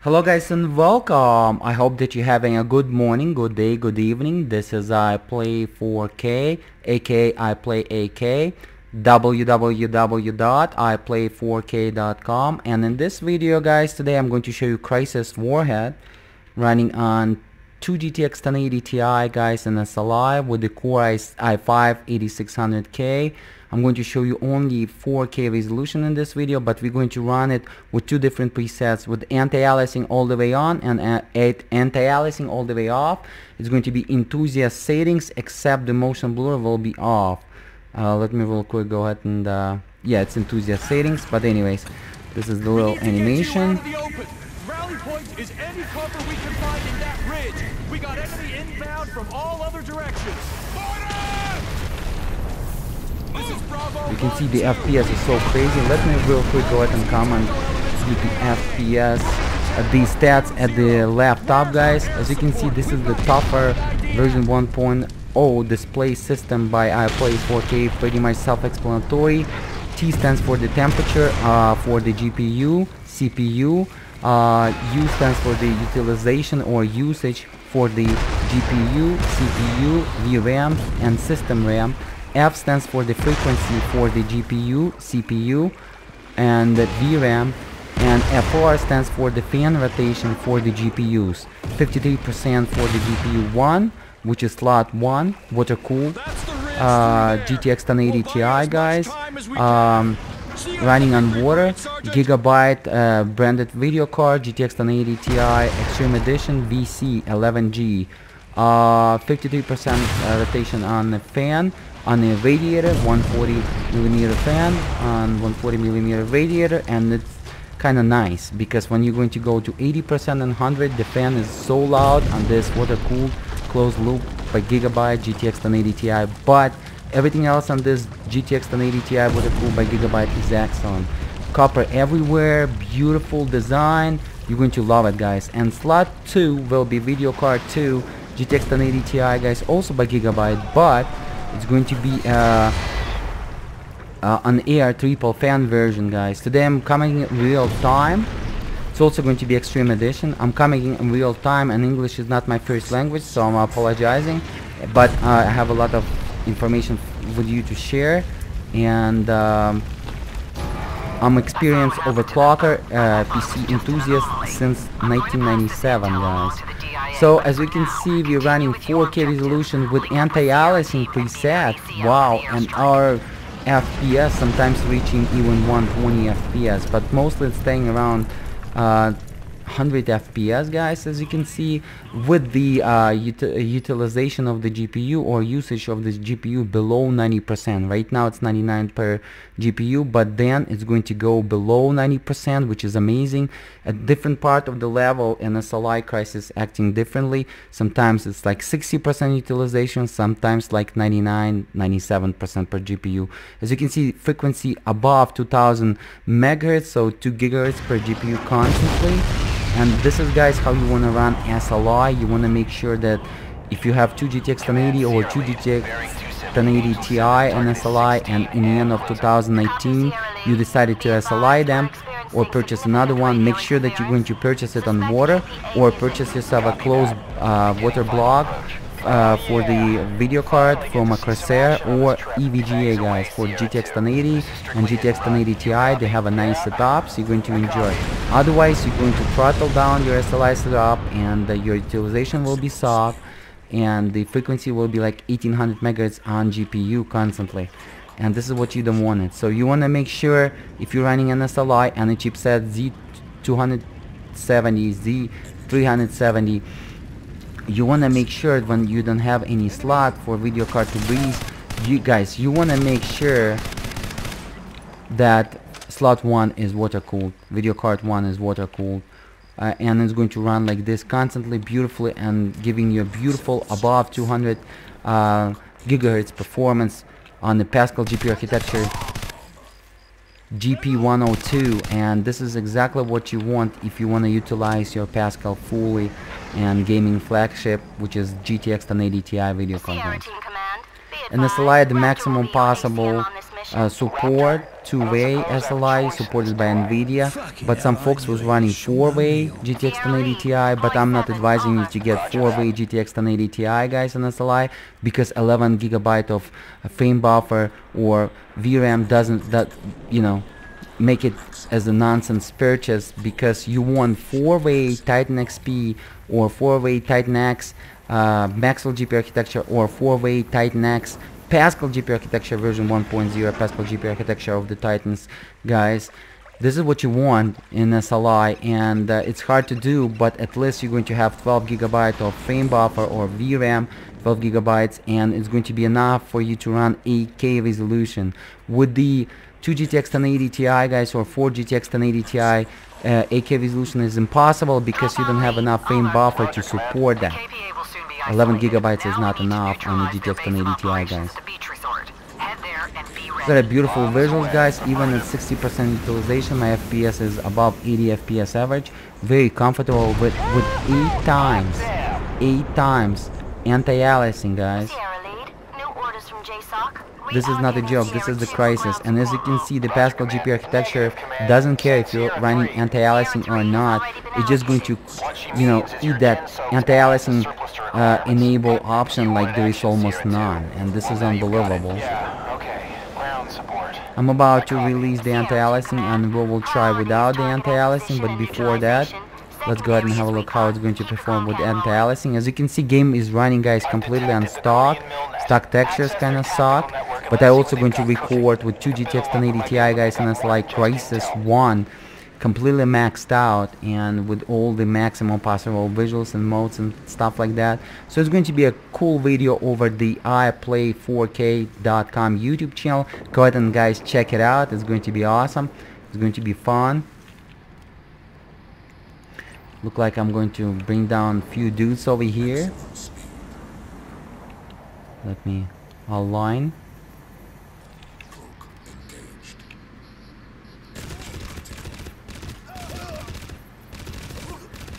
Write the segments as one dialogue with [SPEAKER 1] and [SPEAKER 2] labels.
[SPEAKER 1] Hello guys and welcome. I hope that you're having a good morning, good day, good evening. This is I Play 4K, aka I Play AK, www.iplay4k.com. And in this video guys, today I'm going to show you Crysis Warhead running on 2 GTX 1080 Ti guys in SLI with the Core i5 8600K. I'm going to show you only 4K resolution in this video, but we're going to run it with two different presets, with anti-aliasing all the way on and anti-aliasing all the way off. It's going to be enthusiast settings, except the motion blur will be off. Let me real quick go ahead and yeah, it's enthusiast settings, but anyways, this is the little animation.
[SPEAKER 2] Rally point is any cover we can find in that ridge. We got enemy inbound from all other directions. This is Bravo.
[SPEAKER 1] You can see the FPS is so crazy. Let me real quick go ahead and comment the FPS, the stats at the laptop guys. As you can see, this is the tougher version 1.0 display system by iPlay 4K, pretty much self-explanatory. T stands for the temperature for the GPU, CPU. U stands for the utilization or usage for the GPU, CPU, VRAM and system RAM. F stands for the frequency for the GPU, CPU and the VRAM, and FR stands for the fan rotation for the GPUs. 53% for the GPU 1, which is slot 1, water cooled, GTX 1080 Ti guys, running on water, Gigabyte branded video card, GTX 1080 Ti Extreme Edition VC 11G, 53% rotation on the fan, on a radiator, 140mm fan on 140mm radiator, and it's kind of nice because when you're going to go to 80% and 100, the fan is so loud on this water cooled closed loop by Gigabyte GTX 1080 Ti, but everything else on this GTX 1080 Ti water cooled by Gigabyte is excellent. Copper everywhere, beautiful design, you're going to love it guys. And slot 2 will be video card 2 GTX 1080 Ti guys, also by Gigabyte, but it's going to be an AR triple fan version guys. Today I'm coming in real time. It's also going to be Extreme Edition. I'm coming in real time and English is not my first language, so I'm apologizing, but I have a lot of information with you to share, and I'm experienced overclocker PC enthusiast since 1997 guys. So as you can see, we're running 4K resolution with anti-aliasing preset. Wow, and our FPS sometimes reaching even 120 FPS, but mostly it's staying around 100 FPS guys, as you can see, with the utilization of the GPU or usage of this GPU below 90%. Right now it's 99 per GPU, but then it's going to go below 90%, which is amazing. At different part of the level in SLI Crysis acting differently. Sometimes it's like 60% utilization, sometimes like 99-97% per GPU. As you can see, frequency above 2000 megahertz, so 2 gigahertz per GPU constantly. And this is guys how you want to run SLI. You want to make sure that if you have 2 GTX 1080 or 2 GTX 1080 Ti and SLI, and in the end of 2019 you decided to SLI them or purchase another one, make sure that you're going to purchase it on water or purchase yourself a closed water block for the video card from a Corsair or EVGA guys. For GTX 1080 and GTX 1080 Ti, they have a nice setup, so you're going to enjoy. Otherwise you're going to throttle down your SLI setup and your utilization will be soft and the frequency will be like 1800 megahertz on GPU constantly, and this is what you don't want it. So you want to make sure if you're running an SLI and a chipset Z270, Z370, you want to make sure when you don't have any slot for video card to breathe, you want to make sure that slot 1 is water cooled, video card 1 is water cooled, and it's going to run like this constantly, beautifully, and giving you a beautiful above 200 gigahertz performance on the Pascal GPU architecture GP102, and this is exactly what you want if you want to utilize your Pascal fully and gaming flagship, which is GTX 1080 Ti video card. And SLI at the maximum possible support two-way SLI supported by NVIDIA, but some folks was running four-way GTX 1080 Ti, but I'm not advising you to get four-way GTX 1080 Ti, guys, on SLI, because 11 GB of frame buffer or VRAM doesn't, make it as a nonsense purchase, because you want four-way Titan XP or four-way Titan X Maxwell GPU architecture or four-way Titan X Pascal GPU architecture version 1.0 Pascal GPU architecture of the Titans, guys. This is what you want in SLI, and it's hard to do, but at least you're going to have 12 GB of frame buffer or VRAM, 12 GB, and it's going to be enough for you to run 8K resolution. With the 2 GTX 1080 Ti, guys, or 4 GTX 1080 Ti, 8K resolution is impossible because you don't have enough frame buffer to support that. 11 GB is not enough on the GTX 1080 Ti, guys. Got a beautiful visuals, guys. Even at 60% utilization, my FPS is above 80 FPS average. Very comfortable with 8 times anti-aliasing, guys. This is not a joke, this is the crisis. And as you can see, the Pascal GPU architecture doesn't care if you're running anti-aliasing or not. It's just going to, eat that anti-aliasing enable option like there is almost none. And this is unbelievable. I'm about to release the anti-aliasing, and we will try without the anti-aliasing, but before that, let's go ahead and have a look how it's going to perform with anti-aliasing. As you can see, game is running, guys, completely on stock. Stock textures kind of suck, but I'm also going to record with 2 GTX 1080 Ti, guys, and it's like Crysis 1, completely maxed out, and with all the maximum possible visuals and modes and stuff like that. So it's going to be a cool video over the iPlay4k.com YouTube channel. Go ahead and, guys, check it out. It's going to be awesome. It's going to be fun. Look like I'm going to bring down a few dudes over here. Let me align.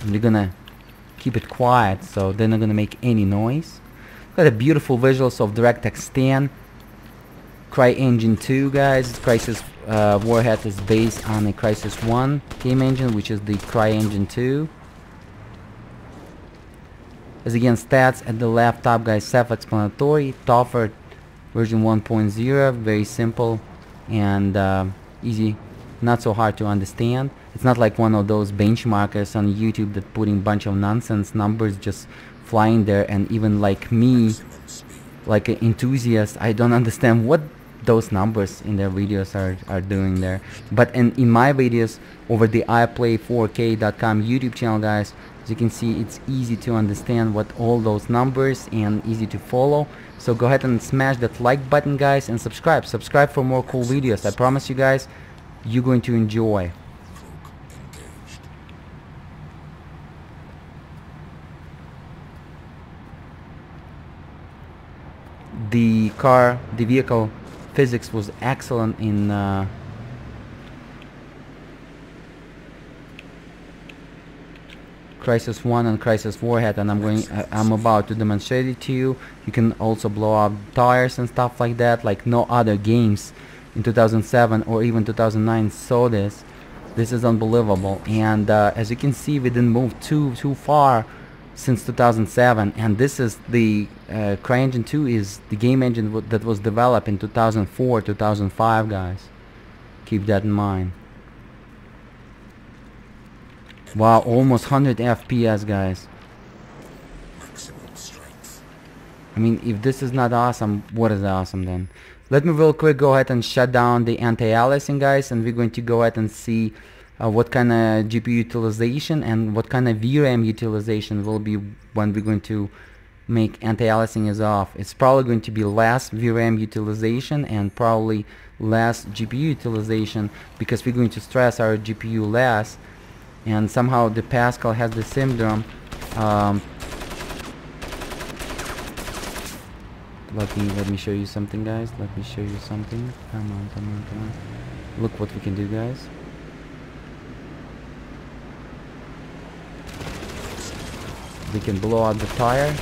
[SPEAKER 1] And we're gonna keep it quiet so they're not gonna make any noise. Got a beautiful visuals of DirectX 10, CryEngine 2, guys. Crysis Warhead is based on a Crysis 1 game engine, which is the CryEngine 2. As again, stats at the left top, guys, self-explanatory. Toffert version 1.0, very simple and easy, not so hard to understand. It's not like one of those benchmarkers on YouTube that putting bunch of nonsense numbers just flying there, and even like me, like an enthusiast, I don't understand what those numbers in their videos are doing there. But in my videos over the iPlay4k.com YouTube channel, guys, as you can see, it's easy to understand what all those numbers and easy to follow. So go ahead and smash that like button, guys, and subscribe for more cool videos. I promise you guys, you're going to enjoy. The vehicle physics was excellent in Crysis 1 and Crysis Warhead, and I'm about to demonstrate it to you. You can also blow up tires and stuff like that, like no other games in 2007 or even 2009 saw this. This is unbelievable, and as you can see, we didn't move too far since 2007, and this is the CryEngine 2 is the game engine that was developed in 2004, 2005, guys. Keep that in mind. Wow, almost 100 FPS, guys. I mean, if this is not awesome, what is awesome then? Let me real quick go ahead and shut down the anti-aliasing, guys, and we're going to go ahead and see what kind of GPU utilization and what kind of VRAM utilization will be when we're going to make anti-aliasing is off. It's probably going to be less VRAM utilization and probably less GPU utilization, because we're going to stress our GPU less, and somehow the Pascal has the syndrome. Let me show you something, guys. Let me show you something. Come on. Look what we can do, guys. We can blow out the tire,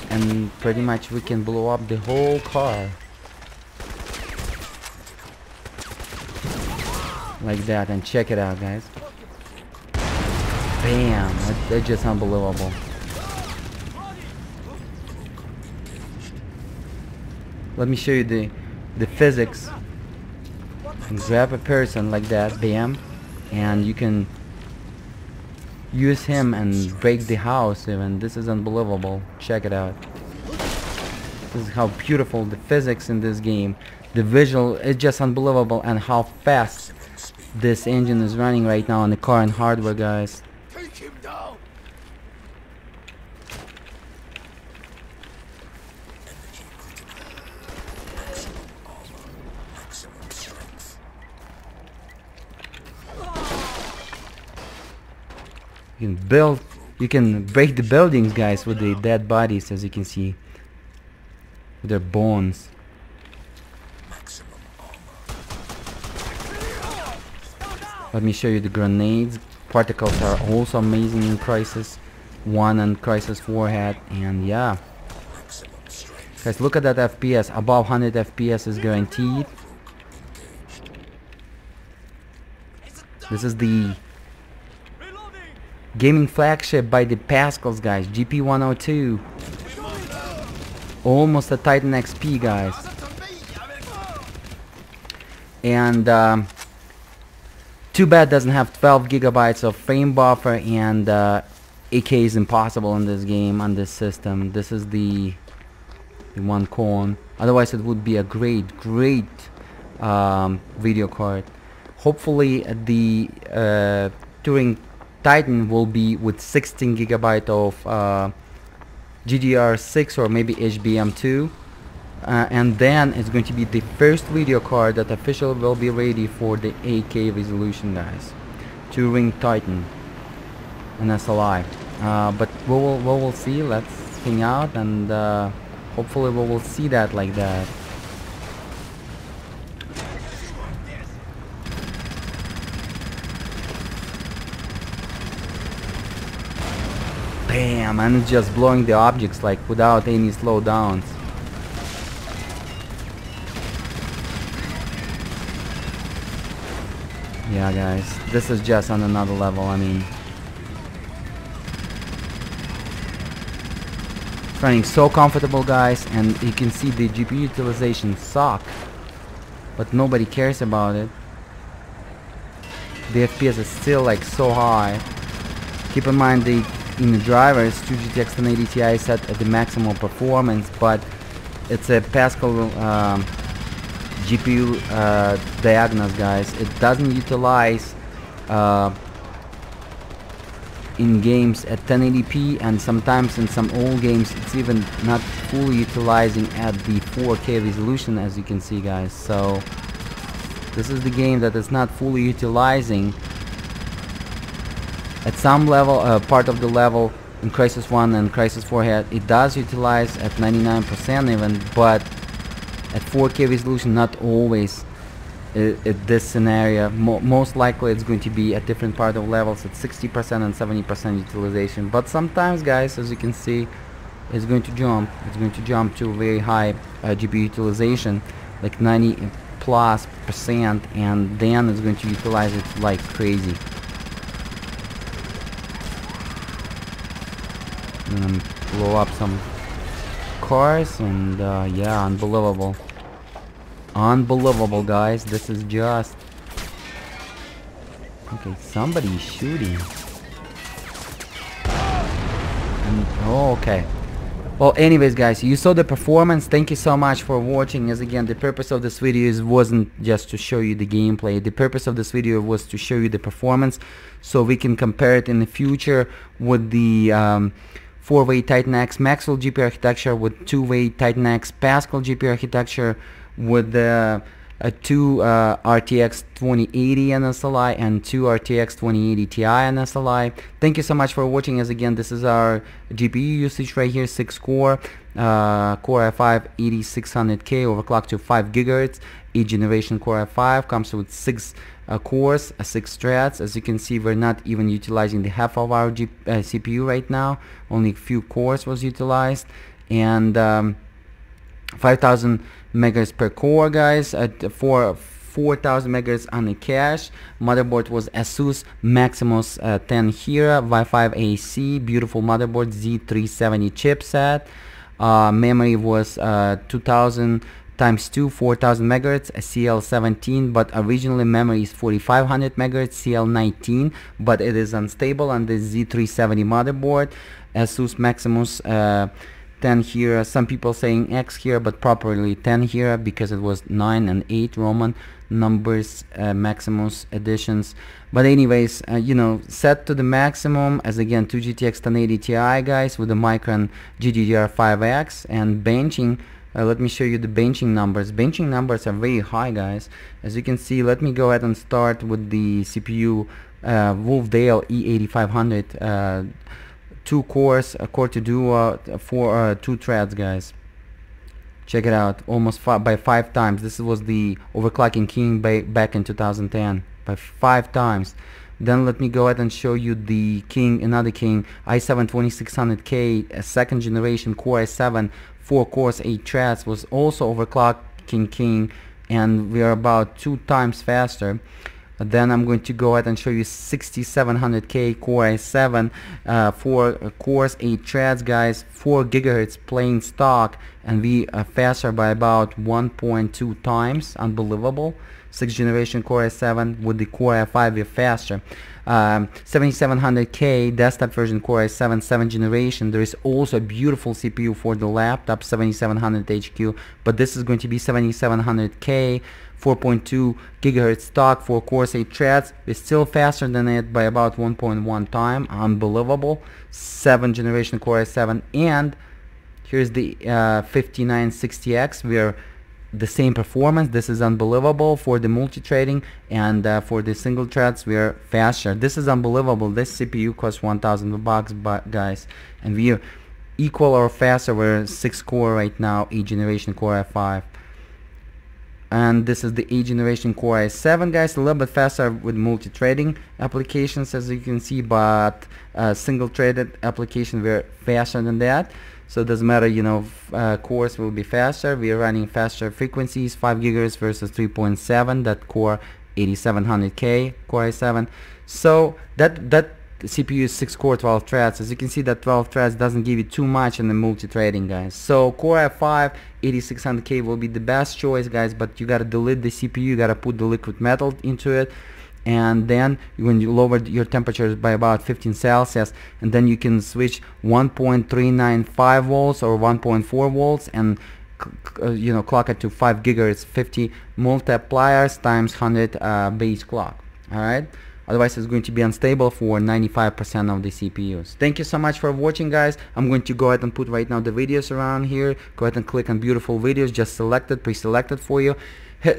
[SPEAKER 1] and pretty much we can blow up the whole car. like that, and check it out, guys. Bam, that's just unbelievable. Let me show you the physics. And grab a person like that, bam, and you can use him and break the house even. This is unbelievable. Check it out. This is how beautiful the physics in this game. The visual is just unbelievable, and how fast this engine is running right now on the car and hardware, guys.
[SPEAKER 2] Take him down.
[SPEAKER 1] You can break the buildings, guys, with the dead bodies, as you can see, with their bones. Let me show you the grenades. Particles are also amazing in Crysis 1 and Crysis 4 had, and yeah. Guys, look at that FPS. Above 100 FPS is guaranteed. This is the gaming flagship by the Pascals, guys. GP102. Almost a Titan XP, guys. And too bad doesn't have 12 gigabytes of frame buffer, and 8K is impossible in this game, on this system. This is the one con. Otherwise it would be a great video card. Hopefully the Turing Titan will be with 16 gigabyte of GDR6 or maybe HBM2, and then it's going to be the first video card that officially will be ready for the 8K resolution, guys. Turing Titan and SLI. But we will see. Let's hang out, and hopefully we will see that like that. Bam, and it's just blowing the objects like without any slowdowns. Yeah, guys, this is just on another level. I mean, it's running so comfortable, guys, and you can see the GPU utilization suck, but nobody cares about it. The FPS is still like so high. Keep in mind in the drivers, 2 GTX 1080 Ti set at the maximum performance, but it's a Pascal GPU diagnosis, guys. It doesn't utilize in games at 1080p, and sometimes in some old games it's even not fully utilizing at the 4K resolution, as you can see, guys. So this is the game that is not fully utilizing at some level, part of the level in Crysis 1 and Crysis 4 had. It does utilize at 99% even, but at 4K resolution not always. At this scenario, most likely it's going to be at different part of levels at 60% and 70% utilization. But sometimes, guys, as you can see, it's going to jump. It's going to jump to very high GPU utilization, like 90+%, and then it's going to utilize it like crazy. And blow up some cars, and yeah, unbelievable. Unbelievable, guys. This is just... Okay, somebody is shooting. And, oh, okay. Well, anyways, guys, you saw the performance. Thank you so much for watching. As again, the purpose of this video wasn't just to show you the gameplay. The purpose of this video was to show you the performance, so we can compare it in the future with the 4-way Titan X Maxwell GPU architecture, with 2-way Titan X Pascal GPU architecture, with the 2 RTX 2080 NSLI and 2 RTX 2080 Ti NSLI. Thank you so much for watching. As again, this is our GPU usage right here, 6 core, Core i5 8600K overclocked to 5 GHz, 8th generation Core i5, comes with 6 cores, 6 threads. As you can see, we're not even utilizing the half of our CPU right now. Only a few cores was utilized, and 5000 megahertz per core, guys, at 4 4000 megahertz on the cache. Motherboard was Asus Maximus 10 Hera Wi-Fi AC, beautiful motherboard, Z370 chipset. Memory was 2000 times 2, 4000 megahertz, CL17, but originally memory is 4500 megahertz, CL19, but it is unstable on the Z370 motherboard. Asus Maximus 10 here, some people saying X here, but properly 10 here because it was 9 and 8 Roman numbers, Maximus editions. But anyways, you know, set to the maximum as again 2 GTX 1080 Ti guys with the Micron GDDR5X and benching. Let me show you the benching numbers. Benching numbers are very high guys. As you can see, let me go ahead and start with the CPU Wolfdale E8500 2 cores, a core to duo, for 2 threads guys. Check it out, almost by 5 times. This was the overclocking king back in 2010, by 5 times. Then let me go ahead and show you the king, another king, i7 2600K, a 2nd generation Core i7, 4 cores, 8 threads, was also overclocking king, and we are about 2 times faster. Then I'm going to go ahead and show you 6700K Core i7, 4 cores, 8 threads guys, 4 gigahertz plain stock, and we are faster by about 1.2 times. Unbelievable. 6th generation Core i7 with the Core i5 we're faster. 7700K desktop version Core i7 7th generation. There is also a beautiful CPU for the laptop, 7700HQ, but this is going to be 7700K, 4.2 gigahertz stock, 4 cores, 8 threads. It's still faster than it by about 1.1 time. Unbelievable. 7th generation Core i7, and here's the 5960X. We are the same performance. This is unbelievable for the multi-threading, and for the single threads we are faster. This is unbelievable. This CPU costs $1,000 guys, and we are equal or faster. We're 6 core right now, 8th generation Core i5, and this is the 8th generation Core i7 guys, a little bit faster with multi-threading applications as you can see, but single threaded application we're faster than that. So it doesn't matter, you know, cores will be faster. We are running faster frequencies, 5 gigahertz versus 3.7. That Core 8700K Core i7. So that CPU is 6 core, 12 threads. As you can see, that 12 threads doesn't give you too much in the multi-threading guys. So Core i5 8600K will be the best choice guys, but you gotta delete the CPU, you gotta put the liquid metal into it, and then when you lower your temperatures by about 15 Celsius, and then you can switch 1.395 volts or 1.4 volts and you know, clock it to 5 gigahertz, 50 multipliers times 100 base clock. Alright, otherwise it's going to be unstable for 95% of the CPUs. Thank you so much for watching guys. I'm going to go ahead and put right now the videos around here. Go ahead and click on beautiful videos, just selected, pre-selected for you.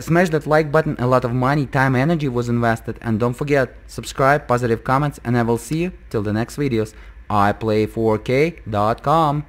[SPEAKER 1] Smash that like button. A lot of money, time, energy was invested, and don't forget, subscribe, positive comments, and I will see you till the next videos. iPlay4k.com.